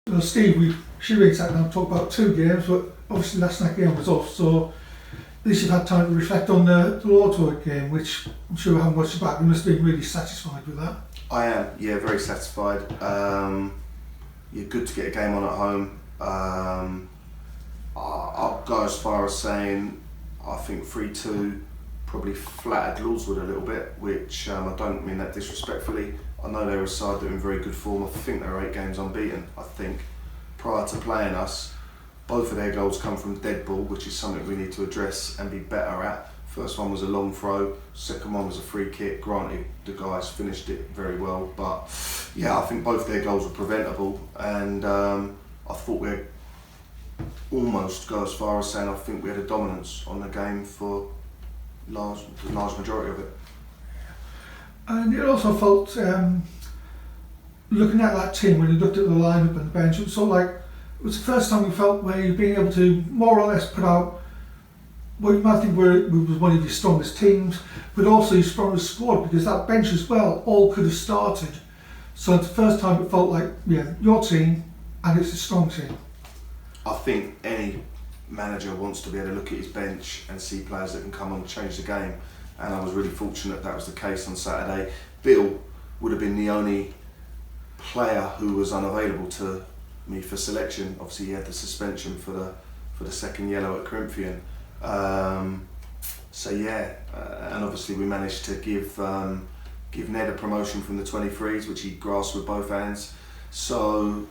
Well, Steve, we sat down and talked about 2 games, but obviously last night's game was off, so at least you've had time to reflect on the Lordswood game, which I'm sure you haven't watched it back. You must have been really satisfied with that. I am, yeah, very satisfied. You're good to get a game on at home. I'll go as far as saying I think 3-2 probably flattered Lordswood a little bit, which I don't mean that disrespectfully. I know they're a side that are in very good form. I think they're 8 games unbeaten. I think prior to playing us, both of their goals come from dead ball, which is something we need to address and be better at. First one was a long throw, second one was a free kick. Granted, the guys finished it very well, but yeah, I think both their goals were preventable, and I thought we had almost go as far as saying I think we had a dominance on the game for the large majority of it. And it also felt, looking at that team, when you looked at the lineup and the bench, it was sort of like, it was the first time we felt where you've been able to more or less put out what you might think was one of your strongest teams, but also your strongest squad, because that bench as well all could have started. So it's the first time it felt like, yeah, your team, and it's a strong team. I think any manager wants to be able to look at his bench and see players that can come on and change the game, and I was really fortunate that was the case on Saturday. Bill would have been the only player who was unavailable to me for selection. Obviously he had the suspension for the second yellow at Corinthian. So yeah, and obviously we managed to give Ned a promotion from the 23s, which he grasped with both hands. So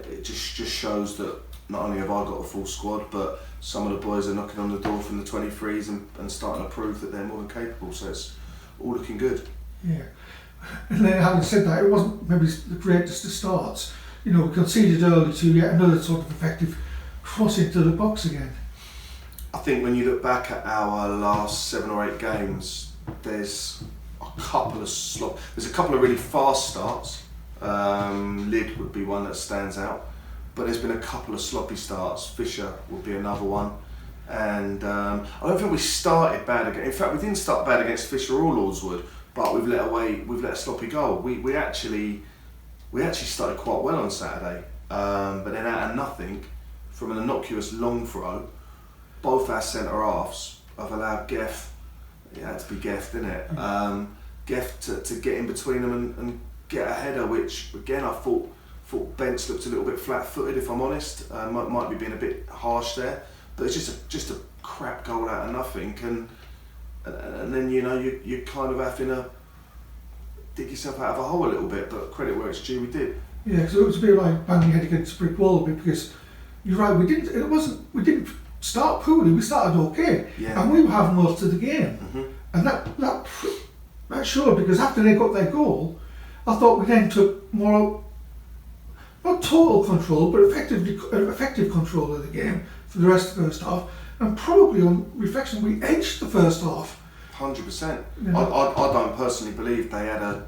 it just shows that not only have I got a full squad, but some of the boys are knocking on the door from the 23s and starting to prove that they're more than capable. So it's all looking good. Yeah, and then having said that, it wasn't maybe the greatest of starts. You know, we conceded early to yet another sort of effective cross into the box again. I think when you look back at our last 7 or 8 games, there's a couple of really fast starts. Lid would be one that stands out, but there's been a couple of sloppy starts. Fisher would be another one, and I don't think we started bad again. In fact, we didn't start bad against Fisher or Lordswood, but we've let a sloppy goal. We actually started quite well on Saturday, but then out of nothing, from an innocuous long throw, both our centre halves have allowed Geff, it had to be Geff, didn't it? Geff to get in between them and get a header, which again I thought Bence looked a little bit flat-footed, if I'm honest. Might be being a bit harsh there, but it's just a crap goal out of nothing, and then you know you're kind of having to dig yourself out of a hole a little bit. But credit where it's due, we did. Yeah, because it was a bit like banging your head against a brick wall a bit, because you're right, we didn't start poorly, we started okay, yeah. And we were having most of the game, and that showed, because after they got their goal, I thought we then took more, not total control, but effective control of the game for the rest of the first half, and probably on reflection we edged the first half. 100%. You know? I don't personally believe they had a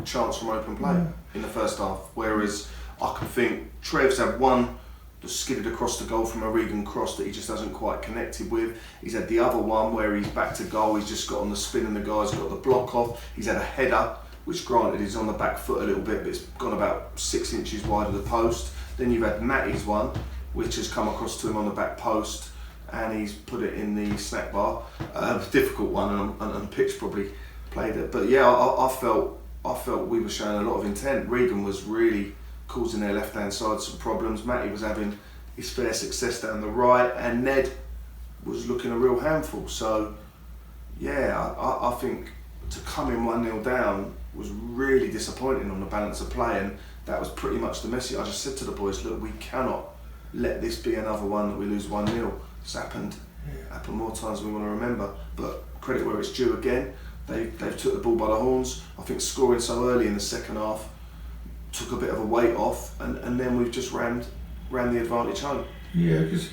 chance from open play in the first half, whereas I can think Trev's had one that skidded across the goal from a Regan cross that he just hasn't quite connected with. He's had the other one where he's back to goal, he's just got on the spin and the guy's got the block off. He's had a header, which granted is on the back foot a little bit, but it's gone about 6 inches wide of the post. Then you've had Matty's one, which has come across to him on the back post, and he's put it in the snack bar. Difficult one, and pitch probably played it. But yeah, I felt we were showing a lot of intent. Regan was really causing their left-hand side some problems. Matty was having his fair success down the right, and Ned was looking a real handful. So yeah, I think to come in 1-0 down was really disappointing on the balance of play, and that was pretty much the message. I just said to the boys, look, we cannot let this be another one that we lose 1-0. It's happened more times than we want to remember, but credit where it's due again. They've took the ball by the horns. I think scoring so early in the second half took a bit of a weight off, and then we've just ran the advantage home. Yeah, because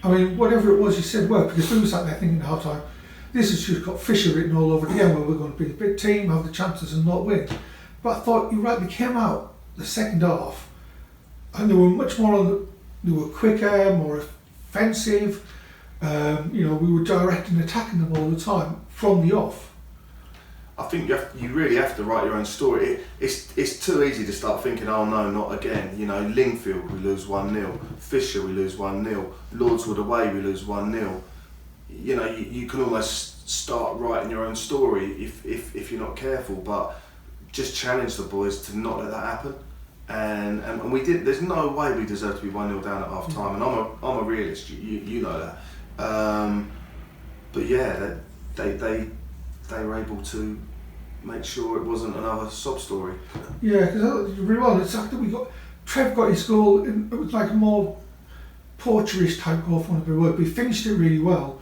I mean, whatever it was you said worked, because we were sat there thinking at half time, this has just got Fisher written all over it again, where we're going to be a big team, have the chances and not win. But I thought you rightly came out the second half, and they were much more they were quicker, more offensive. We were directing, attacking them all the time from the off. I think you really have to write your own story. It's too easy to start thinking, oh no, not again. You know, Lingfield, we lose 1-0. Fisher, we lose 1-0. Lordswood away, we lose 1-0. You know, you can almost start writing your own story if you're not careful, but just challenge the boys to not let that happen. And we did. There's no way we deserve to be 1-0 down at half time. And I'm a realist. You know that. But yeah, they were able to make sure it wasn't another sob story. Yeah, because really well. It's after Trev got his goal. It was like a more poacherish type goal, for want of a word. But he finished it really well,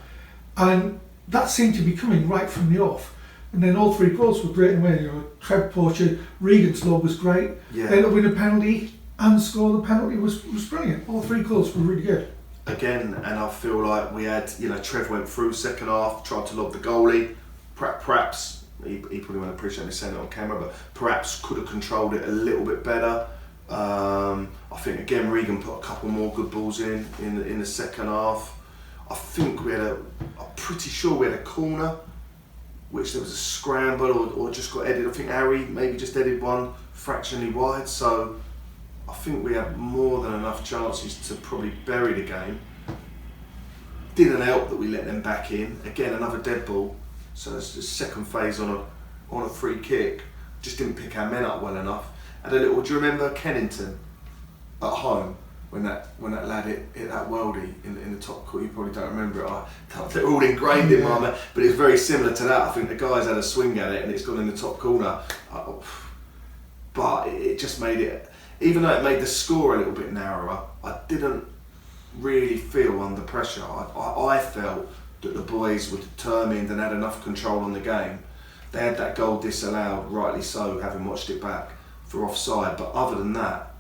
and that seemed to be coming right from the off. And then all three goals were great away. You know, Trev poacher, Regan's lob was great. Yeah. They ended up with a penalty and score the penalty was brilliant. All three goals were really good. Again, and I feel like we had, you know, Trev went through second half, tried to lob the goalie. Perhaps he probably won't appreciate me saying it on camera, but perhaps could have controlled it a little bit better. I think again Regan put a couple more good balls in the second half. I think I'm pretty sure we had a corner, which there was a scramble or just got headed. I think Harry maybe just headed one fractionally wide. So I think we had more than enough chances to probably bury the game. Didn't help that we let them back in. Again, another dead ball. So it's the second phase on a free kick. Just didn't pick our men up well enough. Do you remember Kennington at home when that lad hit that worldie in the top corner? You probably don't remember it. They're all ingrained in my mind, but it's very similar to that. I think the guys had a swing at it and it's gone in the top corner. But it just made it, even though it made the score a little bit narrower, I didn't really feel under pressure. I felt that the boys were determined and had enough control on the game. They had that goal disallowed, rightly so, having watched it back, for offside. But other than that,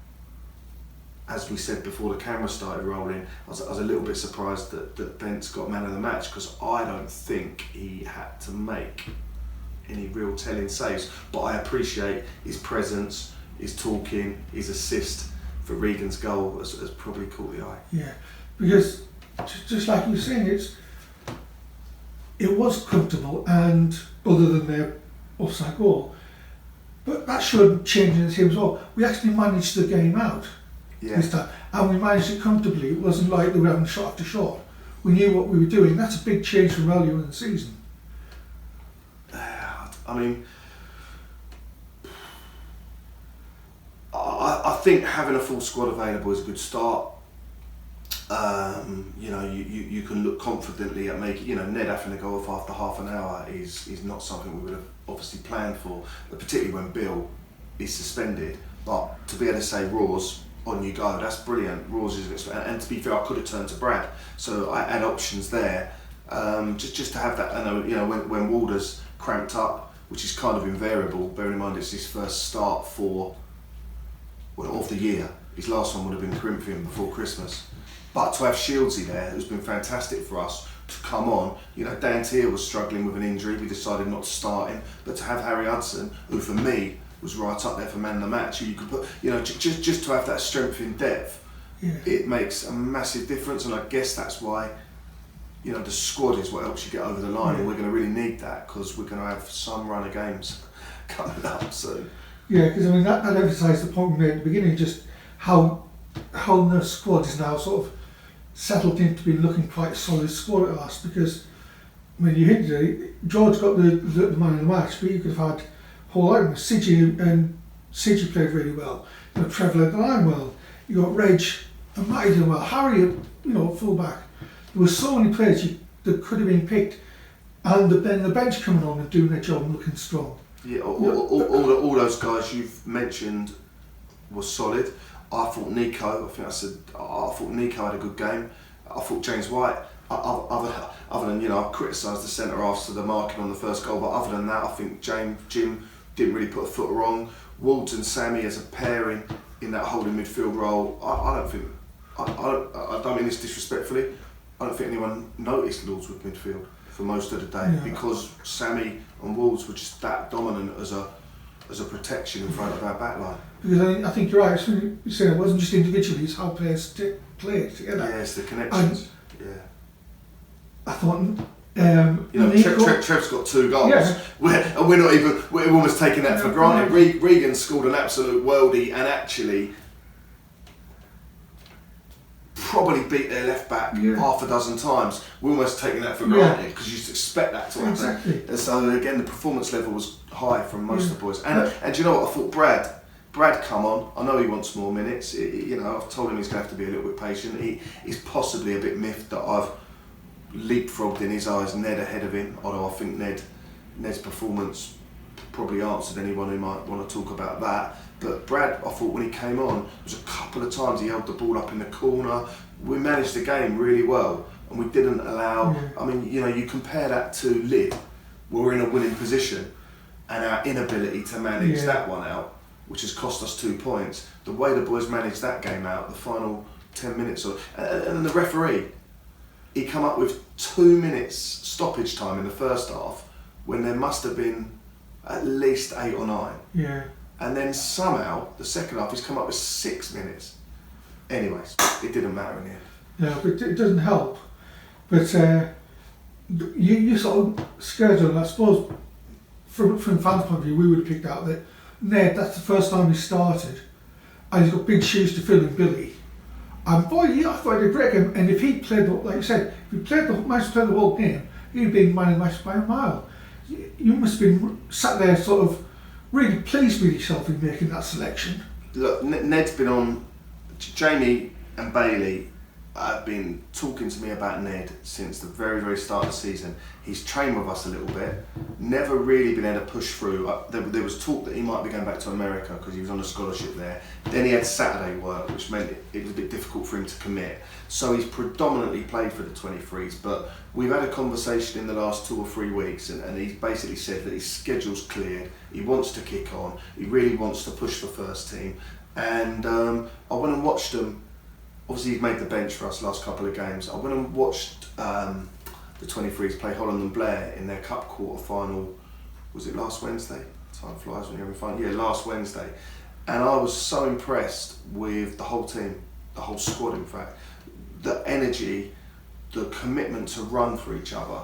as we said before the camera started rolling, I was a little bit surprised that Bent's got man of the match, because I don't think he had to make any real telling saves. But I appreciate his presence, his talking, his assist for Regan's goal has probably caught the eye. Yeah, because just like you were saying, it was comfortable, and other than their offside goal, but that showed change in the team as well. We actually managed the game out this time, and we managed it comfortably. It wasn't like they were having shot after shot. We knew what we were doing. That's a big change from earlier in the season. I mean, I think having a full squad available is a good start. You know, you can look confidently at making, you know, Ned having to go off after half an hour is not something we would have obviously planned for, particularly when Bill is suspended. But to be able to say, Roars, on you go, that's brilliant. Roars is, and to be fair, I could have turned to Brad, so I had options there. Just to have that, I know, you know, when Walder's cramped up, which is kind of invariable, bearing in mind it's his first start of the year. His last one would have been Corinthian before Christmas. But to have Shieldsy there, who's been fantastic for us, to come on, you know, Dan Tier was struggling with an injury, we decided not to start him, but to have Harry Hudson, who for me was right up there for man of the match, who you could put, you know, just to have that strength in depth, it makes a massive difference, and I guess that's why, you know, the squad is what helps you get over the line, and we're going to really need that, because we're going to have some run of games coming up soon. Yeah, because I mean that emphasised the point we made at the beginning, just how the squad is now sort of settled into being looking quite a solid squad at last. Because I mean, you hinted at it, George got the man of the match, but you could have had whole lot of Siggy played really well. You know, Trevor led the line well. You got Reg and Matty doing well. Harry, you know, full back. There were so many players that could have been picked, and then the bench coming on and doing their job and looking strong. Yeah, all those guys you've mentioned were solid. I thought Nico had a good game. I thought James White, other than, you know, I criticised the centre halves for the marking on the first goal, but other than that, I think Jim didn't really put a foot wrong. Walds and Sammy as a pairing in that holding midfield role, I don't mean this disrespectfully, I don't think anyone noticed Lordswood midfield for most of the day, because Sammy and Walds were just that dominant as a protection in front of our back line. Because I think you're right, you said it wasn't just individually, it's how players play together. Yeah, it's the connections. I thought Trev's got 2 goals. Yeah. We're almost taking that for granted. Regan scored an absolute worldie and actually probably beat their left back half a dozen times. We're almost taking that for granted because you just expect that to happen. Exactly. And so again, the performance level was high from most of the boys. And do you know what? I thought Brad come on. I know he wants more minutes. I've told him he's going to have to be a little bit patient. He's possibly a bit miffed that I've leapfrogged in his eyes Ned ahead of him, although I think Ned's performance probably answered anyone who might want to talk about that. But Brad, I thought when he came on, there was a couple of times he held the ball up in the corner. We managed the game really well, and we didn't allow. I mean, you compare that to Lid, we're in a winning position, and our inability to manage that one out, which has cost us 2 points. The way the boys managed that game out, the final 10 minutes, and the referee, he come up with 2 minutes stoppage time in the first half when there must have been at least 8 or 9. Yeah. And then somehow the second half he's come up with 6 minutes. Anyways, it didn't matter in the end. No, but it doesn't help. But you sort of schedule, I suppose, from fans' point of view, we would have picked out that Ned, that's the first time he started, and he's got big shoes to fill in Billy. And boy, I thought he'd break him. And if he played, like you said, if he managed to play the whole game, he'd have been man of the match by a mile. You must have been sat there sort of really pleased with yourself in making that selection. Look, Ned's been on. Jamie and Bailey have been talking to me about Ned since the very, very start of the season. He's trained with us a little bit, never really been able to push through. There was talk that he might be going back to America because he was on a scholarship there. Then he had Saturday work, which meant it was a bit difficult for him to commit. So he's predominantly played for the 23s, but we've had a conversation in the last 2 or 3 weeks and he's basically said that his schedule's cleared, he wants to kick on, he really wants to push the first team. And I went and watched him. Obviously he's made the bench for us last couple of games. I went and watched the 23s play Holland and Blair in their cup quarter final. Was it last Wednesday? Time flies when you're having fun. Yeah, last Wednesday. And I was so impressed with the whole team, the whole squad in fact. The energy, the commitment to run for each other.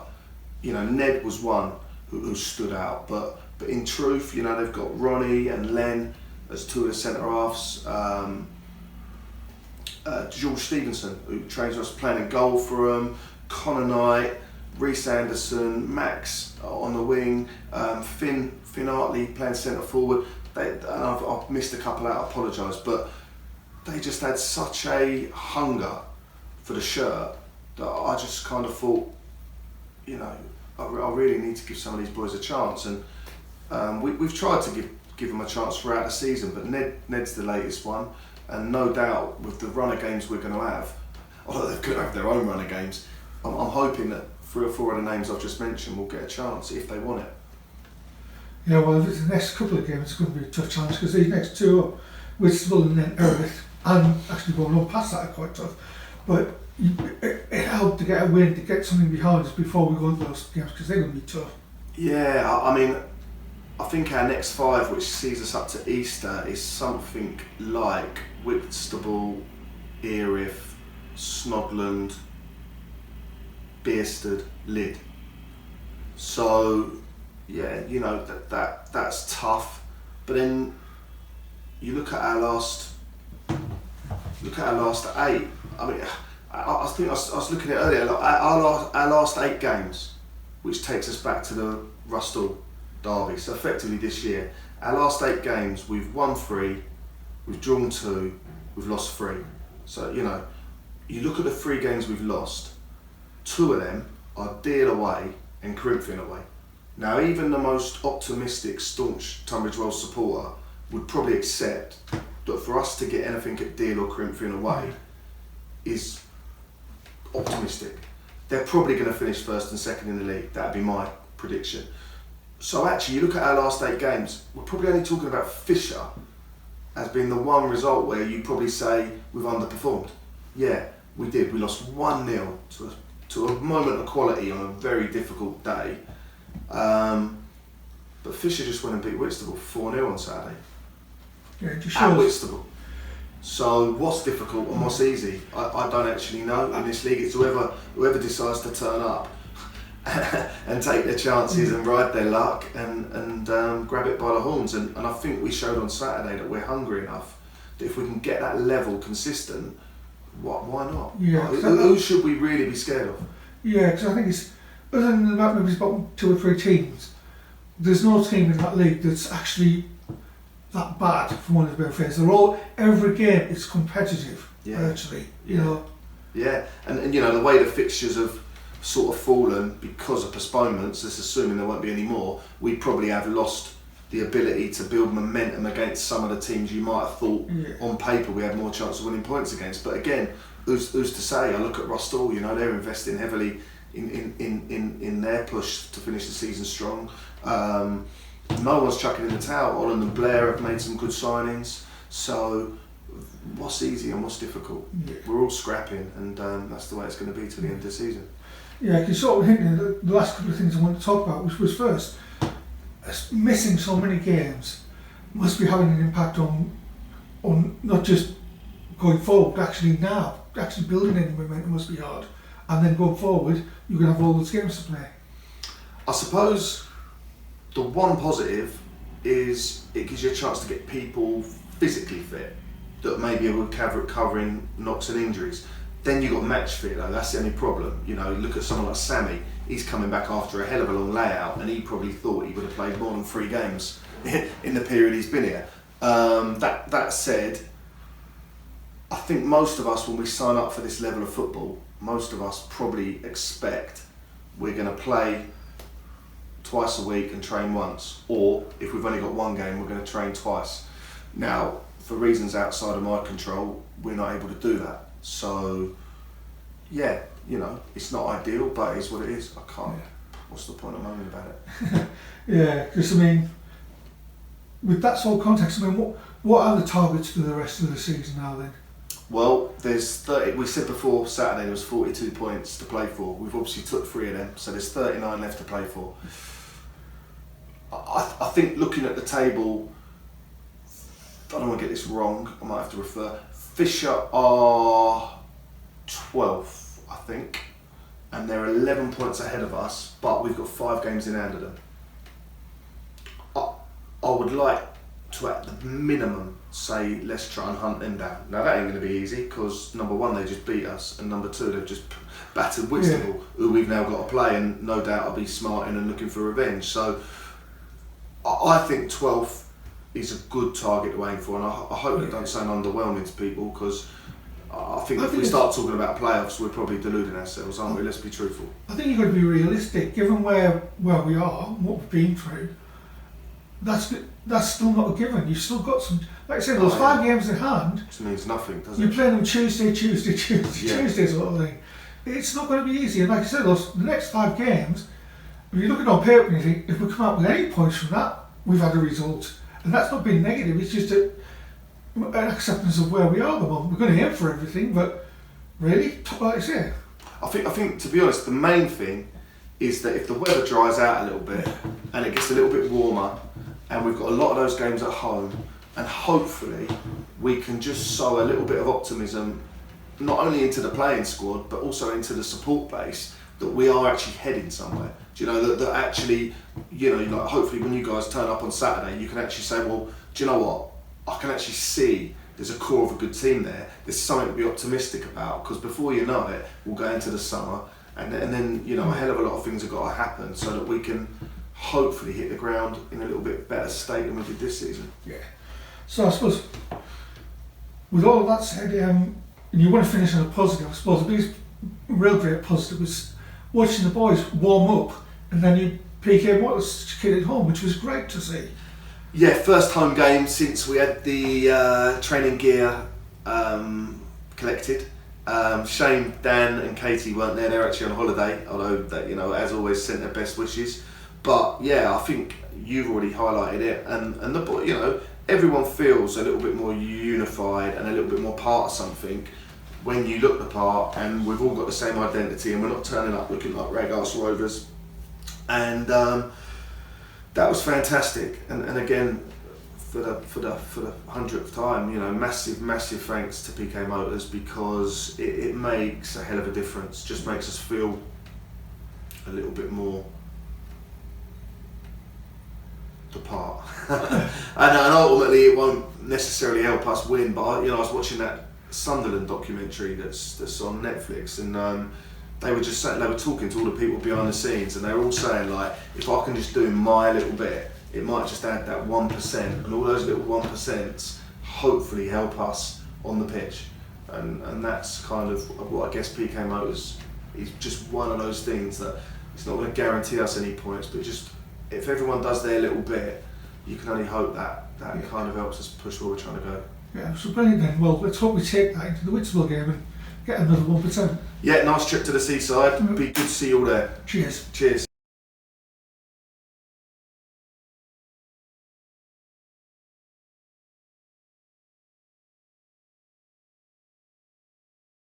Ned was one who stood out, but in truth, they've got Ronnie and Len as 2 of the centre halves. George Stevenson, who trains us, playing in goal for them. Connor Knight, Reece Anderson, Max on the wing, Finn Hartley playing centre forward. I've missed a couple out, I apologise, but they just had such a hunger for the shirt that I just kind of thought, I really need to give some of these boys a chance. And we've tried to give them a chance throughout the season, but Ned's the latest one. And no doubt with the run of games we're going to have, although they're going to have their own run of games, I'm hoping that 3 or 4 of the names I've just mentioned will get a chance if they want it. Yeah, well, the next couple of games is going to be a tough challenge because these next 2 are Whitstable and then Erith, and actually going on past that are quite tough. But it helped to get a win, to get something behind us before we go into those games because they're going to be tough. Yeah, I mean, I think our next 5, which sees us up to Easter, is something like Whitstable, Erith, Snodland, Bearsted, Lyd. So, yeah, that's tough. But then you look at our last 8. I mean, I think I was looking at it earlier. Like our last 8 games, which takes us back to the Rustle derby. So effectively this year, our last 8 games, we've won 3, we've drawn 2, we've lost 3. So you look at the 3 games we've lost. 2 of them are Deal away and Corinthian away. Now, even the most optimistic, staunch Tunbridge Wells supporter would probably accept that for us to get anything at Deal or Corinthian away is optimistic. They're probably going to finish 1st and 2nd in the league. That'd be my prediction. So actually, you look at our last 8 games, we're probably only talking about Fisher as being the one result where you probably say we've underperformed. Yeah, we did. We lost 1-0 to a moment of quality on a very difficult day. But Fisher just went and beat Whitstable 4-0 on Saturday. Yeah, it just at shows. Whitstable. So what's difficult and what's easy? I don't actually know in this league. It's whoever decides to turn up. and take their chances and ride their luck and grab it by the horns. And I think we showed on Saturday that we're hungry enough that if we can get that level consistent, why not? Yeah. Who should we really be scared of? Yeah, because I think it's, other than about maybe bottom 2 or 3 teams, there's no team in that league that's actually that bad, from one of the better phrase. Every game is competitive, virtually, you know. Yeah, and you know, the way the fixtures have sort of fallen because of postponements, let's assuming there won't be any more, we probably have lost the ability to build momentum against some of the teams you might have thought on paper we had more chance of winning points against. But again, who's to say? I look at Rostall, you know, they're investing heavily in their push to finish the season strong. No one's chucking in the towel. Holland and Blair have made some good signings. So what's easy and what's difficult? Yeah. We're all scrapping, and that's the way it's going to be till the end of the season. Yeah, because sort of hinting at the last couple of things I want to talk about, which was first, missing so many games must be having an impact on not just going forward, but actually now, actually building any momentum must be hard. And then going forward, you're going to have all those games to play. I suppose the one positive is it gives you a chance to get people physically fit that maybe are recovering knocks and injuries. Then you've got match fit though, that's the only problem. You know, look at someone like Sammy, he's coming back after a hell of a long layout and he probably thought he would have played more than 3 games in the period he's been here. That said, I think most of us, when we sign up for this level of football, most of us probably expect we're going to play twice a week and train once, or if we've only got 1 game, we're going to train twice. Now, for reasons outside of my control, we're not able to do that. So, yeah, you know, it's not ideal, but it's what it is. I can't. Yeah. What's the point of moaning about it? Yeah, because I mean, with that sort of context, I mean, what are the targets for the rest of the season now then? Well, there's 30. We said before Saturday there was 42 points to play for. We've obviously took 3 of them, so there's 39 left to play for. I think looking at the table, I don't want to get this wrong, I might have to refer. Fisher are 12th, I think, and they're 11 points ahead of us, but we've got 5 games in hand of them. I would like to, at the minimum, say let's try and hunt them down. Now that ain't going to be easy because number 1 they just beat us, and number 2 they've just battered Whitstable, who we've now got to play, and no doubt I'll be smarting and looking for revenge. So I think 12th is a good target to aim for, and I hope it don't sound underwhelming to people, because I think if we start talking about playoffs, we're probably deluding ourselves, aren't we? Let's be truthful. I think you've got to be realistic, given where we are and what we've been through. That's still not a given. You've still got some, like I said, those 5 games in hand. Which means nothing, doesn't You're it? playing them Tuesday sort of thing. It's not going to be easy, and like I said, the next 5 games, if you look at it on paper and you think, if we come out with any points from that, we've had a result. And that's not being negative, it's just an acceptance of where we are at the moment. We're going to aim for everything, but really, like I say. I think, to be honest, the main thing is that if the weather dries out a little bit and it gets a little bit warmer, and we've got a lot of those games at home, and hopefully we can just sow a little bit of optimism, not only into the playing squad, but also into the support base, that we are actually heading somewhere. Do you know, that actually, you know, like hopefully when you guys turn up on Saturday, you can actually say, well, do you know what? I can actually see there's a core of a good team there. There's something to be optimistic about, because before you know it, we'll go into the summer, and then, you know, a hell of a lot of things have got to happen so that we can hopefully hit the ground in a little bit better state than we did this season. Yeah. So I suppose, with all of that said, and you want to finish on a positive, I suppose the biggest real great positive was watching the boys warm up, and then you PK Wallace kid at home, which was great to see. Yeah, first home game since we had the training gear collected. Shame Dan and Katie weren't there. They're actually on holiday, although that, you know, as always, sent their best wishes. But yeah, I think you've already highlighted it, and the boy, you know, everyone feels a little bit more unified and a little bit more part of something when you look the part, and we've all got the same identity, and we're not turning up looking like rag-ass rovers. And that was fantastic. And again, for the 100th time, you know, massive thanks to PK Motors, because it makes a hell of a difference. Just makes us feel a little bit more the part. and ultimately it won't necessarily help us win, but I was watching that Sunderland documentary that's on Netflix, and they were just saying, they were talking to all the people behind the scenes, and they were all saying, like, if I can just do my little bit, it might just add that 1%, and all those little 1% hopefully help us on the pitch, and that's kind of what I guess PK Motors, he's just one of those things that it's not going to guarantee us any points, but just if everyone does their little bit, you can only hope that kind of helps us push where we're trying to go. Yeah, so brilliant then. Well, let's hope we take that into the Whitstable game and get another 1%. Yeah, nice trip to the seaside. Be good to see you all there. Cheers. Cheers.